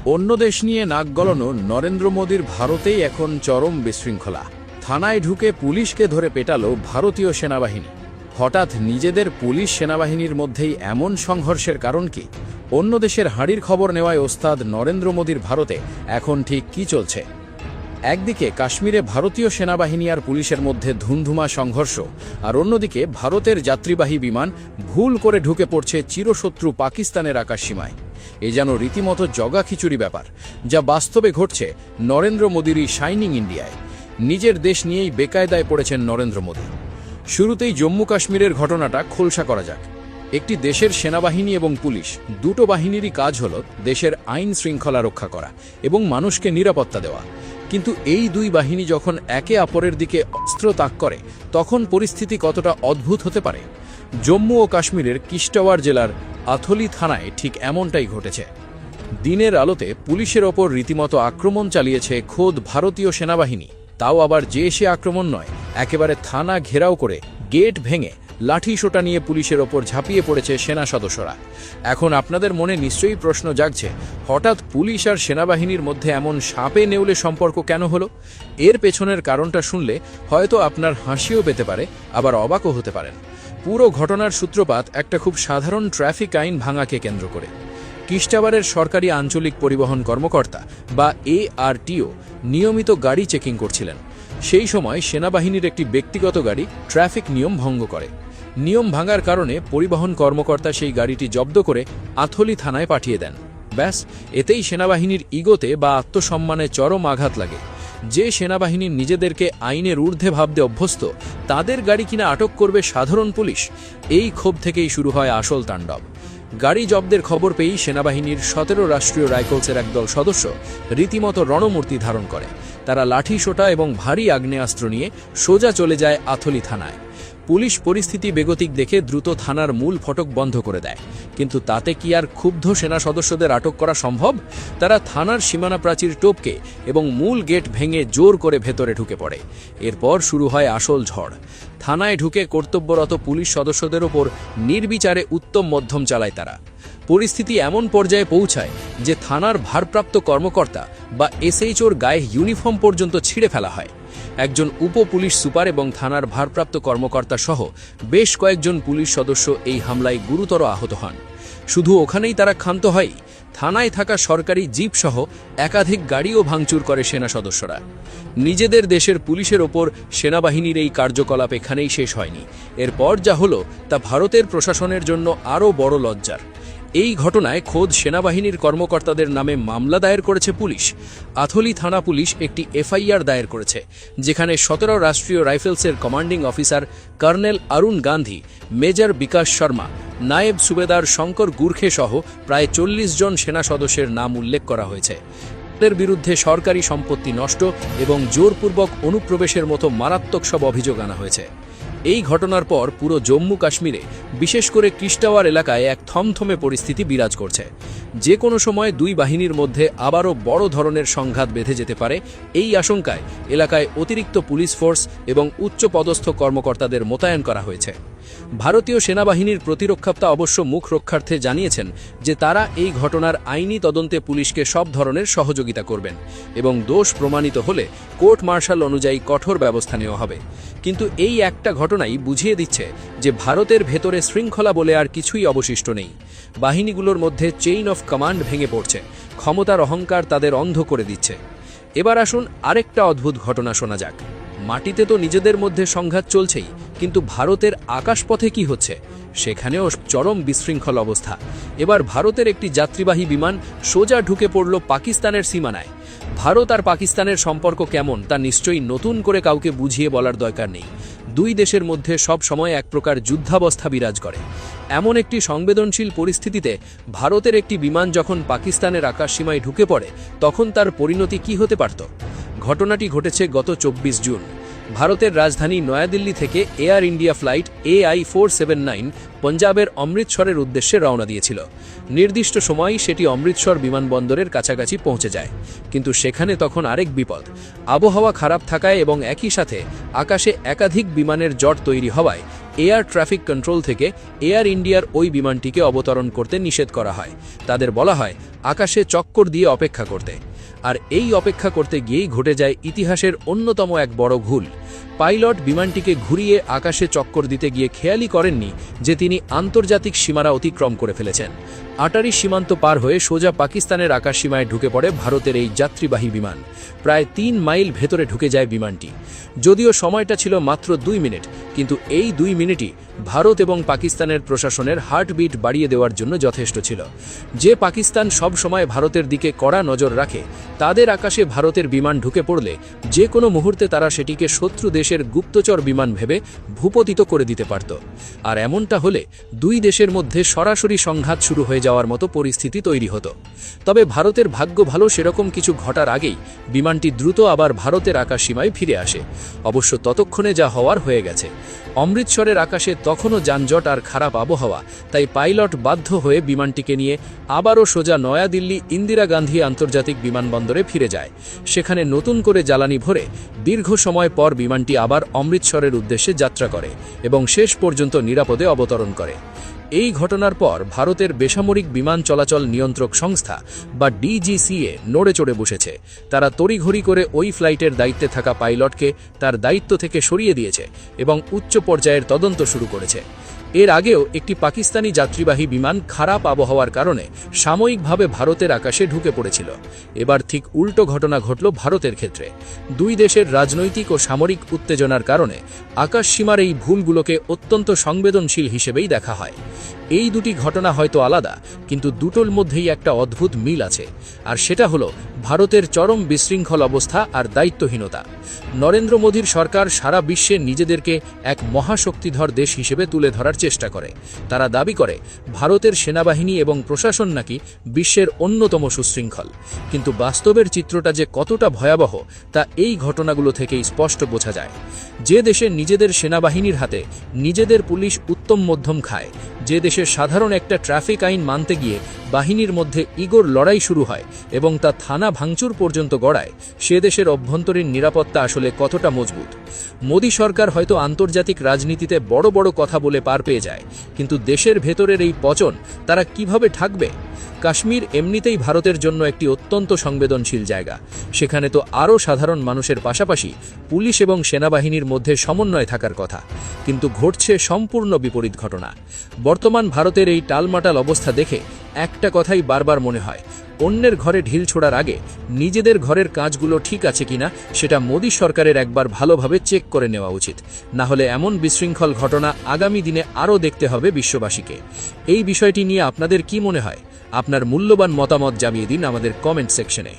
অন্য দেশ নিয়ে নাক গলানো নরেন্দ্র মোদীর ভারতেই এখন চরম বিশৃঙ্খলা। থানায় ঢুকে পুলিশকে ধরে পেটালো ভারতীয় সেনাবাহিনী। হঠাৎ নিজেদের পুলিশ সেনাবাহিনীর মধ্যেই এমন সংঘর্ষের কারণ কি? অন্য দেশের হাঁড়ির খবর নেওয়ায় ওস্তাদ নরেন্দ্র মোদীর ভারতে এখন ঠিক কি চলছে? একদিকে কাশ্মীরে ভারতীয় সেনাবাহিনী আর পুলিশের মধ্যে ধুমধুমা সংঘর্ষ, আর অন্যদিকে ভারতের যাত্রীবাহী বিমান ভুল করে ঢুকে পড়ছে চিরশত্রু পাকিস্তানের আকাশসীমায়। এ যেন রীতিমতো জগা খিচুড়ি ব্যাপার, যা বাস্তবে ঘটছে নরেন্দ্র মোদীরই শাইনিং ইন্ডিয়ায়। নিজের দেশ নিয়েই বেকায়দায় পড়েছেন নরেন্দ্র মোদী। শুরুতেই জম্মু কাশ্মীরের ঘটনাটা খোলসা করা যাক। একটি দেশের সেনাবাহিনী এবং পুলিশ, দুটো বাহিনীরই কাজ হল দেশের আইন শৃঙ্খলা রক্ষা করা এবং মানুষকে নিরাপত্তা দেওয়া। কিন্তু এই দুই বাহিনী যখন একে অপরের দিকে অস্ত্র তাক করে, তখন পরিস্থিতি কতটা অদ্ভুত হতে পারে। জম্মু ও কাশ্মীরের কিশ্তওয়াড় জেলার আথলি থানায় ঠিক এমনটাই ঘটেছে। দিনের আলোতে পুলিশের ওপর রীতিমতো আক্রমণ চালিয়েছে খোদ ভারতীয় সেনাবাহিনী। তাও আবার যে সে আক্রমণ নয়, একেবারে থানা ঘেরাও করে গেট ভেঙে লাঠি সোটা নিয়ে পুলিশের ওপর ঝাঁপিয়ে পড়েছে সেনা সদস্যরা। এখন আপনাদের মনে নিশ্চয়ই প্রশ্ন জাগছে, হঠাৎ পুলিশ আর সেনাবাহিনীর মধ্যে এমন সাপে নেউলে সম্পর্ক কেন হলো? এর পেছনের কারণটা শুনলে হয়তো আপনার হাসিও পেতে পারে, আবার অবাকও হতে পারেন। পুরো ঘটনার সূত্রপাত একটা খুব সাধারণ ট্রাফিক আইন ভাঙাকে কেন্দ্র করে। কিশ্তওয়াড়ের সরকারি আঞ্চলিক পরিবহন কর্মকর্তা বা ARTO নিয়মিত গাড়ি চেকিং করছিলেন। সেই সময় সেনাবাহিনীর একটি ব্যক্তিগত গাড়ি ট্রাফিক নিয়ম ভঙ্গ করে। নিয়ম ভাঙার কারণে পরিবহন কর্মকর্তা সেই গাড়িটি জব্দ করে আথলি থানায় পাঠিয়ে দেন। ব্যাস, এতেই সেনাবাহিনীর ইগোতে বা আত্মসম্মানে চরম আঘাত লাগে। যে সেনাবাহিনী নিজেদেরকে আইনের ঊর্ধ্বে ভাবতে অভ্যস্ত, তাদের গাড়ি কিনা আটক করবে সাধারণ পুলিশ। এই ক্ষোভ থেকেই শুরু হয় আসল তাণ্ডব। গাড়ি জব্দের খবর পেয়েই সেনাবাহিনীর 17 রাষ্ট্রীয় রাইফেলসের একদল সদস্য রীতিমতো রণমূর্তি ধারণ করে। তারা লাঠি সোটা এবং ভারী আগ্নেয়াস্ত্র নিয়ে সোজা চলে যায় আথলি থানায়। পুলিশ পরিস্থিতি বেগতিক দেখে দ্রুত থানার মূল ফটক বন্ধ করে দেয়। কিন্তু তাতে কি আর ক্ষুব্ধ সেনা সদস্যদের আটক করা সম্ভব? তারা থানার সীমানা প্রাচীর টপকে এবং মূল গেট ভেঙে জোর করে ভেতরে ঢুকে পড়ে। এরপর শুরু হয় আসল ঝড়। থানায় ঢুকে কর্তব্যরত পুলিশ সদস্যদের ওপর নির্বিচারে উত্তম মধ্যম চালায় তারা। পরিস্থিতি এমন পর্যায়ে পৌঁছায় যে থানার ভারপ্রাপ্ত কর্মকর্তা বা SHOর গায়ে ইউনিফর্ম পর্যন্ত ছিঁড়ে ফেলা হয়। একজন উপ পুলিশ সুপার এবং থানার ভারপ্রাপ্ত কর্মকর্তা সহ বেশ কয়েকজন পুলিশ সদস্য এই হামলায় গুরুতর আহত হন। শুধু ওখানেই তারা ক্ষান্ত হয়, থানায় থাকা সরকারি জিপ সহ একাধিক গাড়িও ভাঙচুর করে সেনা সদস্যরা। নিজেদের দেশের পুলিশের ওপর সেনাবাহিনীর এই কার্যকলাপ এখানেই শেষ হয়নি। এরপর যা হলো তা ভারতের প্রশাসনের জন্য আরও বড় লজ্জার। এই ঘটনায় খোদ সেনাবাহিনীর কর্মকর্তাদের নামে মামলা দায়ের করেছে পুলিশ। আথলি থানা পুলিশ একটি FIR দায়ের করেছে, যেখানে 17 রাষ্ট্রীয় রাইফেলসের কমান্ডিং অফিসার কর্নেল অরুণ গান্ধী, মেজর বিকাশ শর্মা, নায়েব সুবেদার শঙ্কর গুরখে সহ প্রায় 40 জন সেনা সদস্যের নাম উল্লেখ করা হয়েছে। এর বিরুদ্ধে সরকারি সম্পত্তি নষ্ট এবং জোরপূর্বক অনুপ্রবেশের মতো মারাত্মক সব অভিযোগ আনা হয়েছে। এই ঘটনার পর পুরো জম্মু কাশ্মীরে, বিশেষ করে কিশ্তওয়াড় এলাকায় এক থমথমে পরিস্থিতি বিরাজ করছে। যে কোনো সময় দুই বাহিনীর মধ্যে আবারও বড় ধরনের সংঘাত বেঁধে যেতে পারে। এই আশঙ্কায় এলাকায় অতিরিক্ত পুলিশ ফোর্স এবং উচ্চপদস্থ কর্মকর্তাদের মোতায়েন করা হয়েছে। ভারতীয় সেনাবাহিনীর প্রতিরক্ষাপ্তা অবশ্য মুখ রক্ষার্থে জানিয়েছেন যে তারা এই ঘটনার আইনি তদন্তে পুলিশকে সব ধরনের সহযোগিতা করবেন এবং দোষ প্রমাণিত হলে কোর্ট মার্শাল অনুযায়ী কঠোর ব্যবস্থা নেওয়া হবে। কিন্তু এই একটা ঘটনাই বুঝিয়ে দিচ্ছে যে ভারতের ভেতরে শৃঙ্খলা বলে আর কিছুই অবশিষ্ট নেই। বাহিনীগুলোর মধ্যে চেইন অফ কমান্ড ভেঙে পড়ছে, ক্ষমতার অহংকার তাদের অন্ধ করে দিচ্ছে। এবার আসুন আরেকটা অদ্ভুত ঘটনা শোনা যাক। মাটিতে তো নিজেদের মধ্যে সংঘাত চলছেই, কিন্তু ভারতের আকাশপথে কি হচ্ছে? সেখানেও চরম বিশৃঙ্খল অবস্থা। এবার ভারতের একটি যাত্রীবাহী বিমান সোজা ঢুকে পড়ল পাকিস্তানের সীমানায়। ভারত আর পাকিস্তানের সম্পর্ক কেমন তা নিশ্চয়ই নতুন করে কাউকে বুঝিয়ে বলার দরকার নেই। দুই দেশের মধ্যে সব সময় এক প্রকার যুদ্ধাবস্থা বিরাজ করে। এমন একটি সংবেদনশীল পরিস্থিতিতে ভারতের একটি বিমান যখন পাকিস্তানের আকাশসীমায় ঢুকে পড়ে, তখন তার পরিণতি কি হতে পারত? ঘটনাটি ঘটেছে গত 24 জুন। ভারতের রাজধানী নয়াদিল্লি থেকে এয়ার ইন্ডিয়া ফ্লাইট AI-479 পঞ্জাবের অমৃতসরের উদ্দেশ্যে রওনা দিয়েছিল। নির্দিষ্ট সময়ই সেটি অমৃতসর বিমানবন্দরের কাছাকাছি পৌঁছে যায়, কিন্তু সেখানে তখন আরেক বিপদ। আবহাওয়া খারাপ থাকায় এবং একই সাথে আকাশে একাধিক বিমানের জট তৈরি হওয়ায় এয়ার ট্রাফিক কন্ট্রোল থেকে এয়ার ইন্ডিয়ার ওই বিমানটিকে অবতরণ করতে নিষেধ করা হয়। তাদের বলা হয় আকাশে চক্কর দিয়ে অপেক্ষা করতে। আর এই অপেক্ষা করতে গিয়েই ঘটে যায় ইতিহাসের অন্যতম এক বড় ভুল। পাইলট বিমানটিকে ঘুরিয়ে আকাশে চক্কর দিতে গিয়ে খেয়ালই করেননি যে তিনি আন্তর্জাতিক সীমানা অতিক্রম করে ফেলেছেন। আটারি সীমান্ত পার হয়ে সোজা পাকিস্তানের আকাশসীমায় ঢুকে পড়ে ভারতের এই যাত্রীবাহী বিমান। প্রায় 3 মাইল ভেতরে ঢুকে যায় বিমানটি। যদিও সময়টা ছিল মাত্র 2 মিনিট, কিন্তু এই 2 মিনিটই ভারত এবং পাকিস্তানের প্রশাসনের হার্টবিট বাড়িয়ে দেওয়ার জন্য যথেষ্ট ছিল। যে পাকিস্তান সব সময় ভারতের দিকে কড়া নজর রাখে, তাদের আকাশে ভারতের বিমান ঢুকে পড়লে যে কোনো মুহূর্তে তারা সেটিকে শত্রু দেশের গুপ্তচর বিমান ভেবে ভূপতিত করে দিতে পারত। আর এমনটা হলে 2 দেশের মধ্যে সরাসরি সংঘাত শুরু হয়ে যাওয়ার মতো পরিস্থিতি তৈরি হতো। তবে ভারতের ভাগ্য ভালো, সেরকম কিছু ঘটার আগেই বিমানটি দ্রুত আবার ভারতের আকাশসীমায় ফিরে আসে। অবশ্য ততক্ষণে যা হওয়ার হয়ে গেছে। অমৃতসরের আকাশে তখনও যানজট আর খারাপ আবহাওয়া, তাই পাইলট বাধ্য হয়ে বিমানটিকে নিয়ে আবারও সোজা নয়াদিল্লি ইন্দিরা গান্ধী আন্তর্জাতিক বিমানবন্দরে ফিরে যায়। সেখানে নতুন করে জ্বালানি ভরে দীর্ঘ সময় পর বিমানটি আবার অমৃতসরের উদ্দেশ্যে যাত্রা করে এবং শেষ পর্যন্ত নিরাপদে অবতরণ করে। এই ঘটনার পর ভারতের বেসামরিক বিমান চলাচল নিয়ন্ত্রক সংস্থা বা ডিজিসিএ নড়ে চড়ে বসেছে। তারা তড়িঘড়ি করে ওই ফ্লাইটের দায়িত্বে থাকা পাইলটকে তার দায়িত্ব থেকে সরিয়ে দিয়েছে এবং উচ্চ পর্যায়ের তদন্ত শুরু করেছে। এর আগেও একটি পাকিস্তানি যাত্রীবাহী বিমান খারাপ আবহাওয়ার কারণে সাময়িকভাবে ভারতের আকাশে ঢুকে পড়েছিল। এবার ঠিক উল্টো ঘটনা ঘটল ভারতের ক্ষেত্রে। 2 দেশের রাজনৈতিক ও সামরিক উত্তেজনার কারণে আকাশসীমার এই ভুলগুলোকে অত্যন্ত সংবেদনশীল হিসেবেই দেখা হয়। এই দুটি ঘটনা হয়তো আলাদা, কিন্তু দুটোর মধ্যেই একটা অদ্ভুত মিল আছে, আর সেটা হলো ভারতের চরম বিশৃঙ্খল অবস্থা আর দায়িত্বহীনতা। নরেন্দ্র মোদীর সরকার সারা বিশ্বে নিজেদেরকে এক মহাশক্তিধর দেশ হিসেবে তুলে ধরার চেষ্টা করে। তারা দাবি করে ভারতের সেনাবাহিনী এবং প্রশাসন নাকি বিশ্বের অন্যতম সুশৃঙ্খল, কিন্তু বাস্তবের চিত্রটা যে কতটা ভয়াবহ তা এই ঘটনাগুলো থেকেই স্পষ্ট বোঝা যায়। যে দেশে নিজেদের সেনাবাহিনীর হাতে নিজেদের পুলিশ উত্তম মধ্যম খায়, যে দেশে সাধারণ একটা ট্রাফিক আইন মানতে গিয়ে বাহিনীর মধ্যে ইগোর লড়াই শুরু হয় এবং তা থানা ভাঙচুর পর্যন্ত গড়ায়, সে দেশের অভ্যন্তরীণ নিরাপত্তা আসলে কতটা মজবুত। মোদী সরকার হয়তো আন্তর্জাতিক রাজনীতিতে বড় বড় কথা বলে পার পেয়ে যায়, কিন্তু দেশের ভেতরের এই পচন তারা কিভাবে ঢাকবে? কাশ্মীর এমনিতেই ভারতের জন্য একটি অত্যন্ত সংবেদনশীল জায়গা। সেখানে তো আরও সাধারণ মানুষের পাশাপাশি পুলিশ এবং সেনাবাহিনীর মধ্যে সমন্বয় থাকার কথা, কিন্তু ঘটছে সম্পূর্ণ বিপরীত ঘটনা। বর্তমান ভারতের এই টালমাটাল অবস্থা দেখে একটা কথাই বারবার মনে হয়, অন্যের ঘরে ঢিল ছোড়ার আগে নিজেদের ঘরের কাজগুলো ঠিক আছে কিনা সেটা মোদী সরকারের একবার ভালোভাবে চেক করে নেওয়া উচিত। না হলে এমন বিশৃঙ্খল ঘটনা আগামী দিনে আরও দেখতে হবে বিশ্ববাসীকে। এই বিষয়টি নিয়ে আপনাদের কি মনে হয়? আপনার মূল্যবান মতামত জানিয়ে দিন আমাদের কমেন্ট সেকশনে।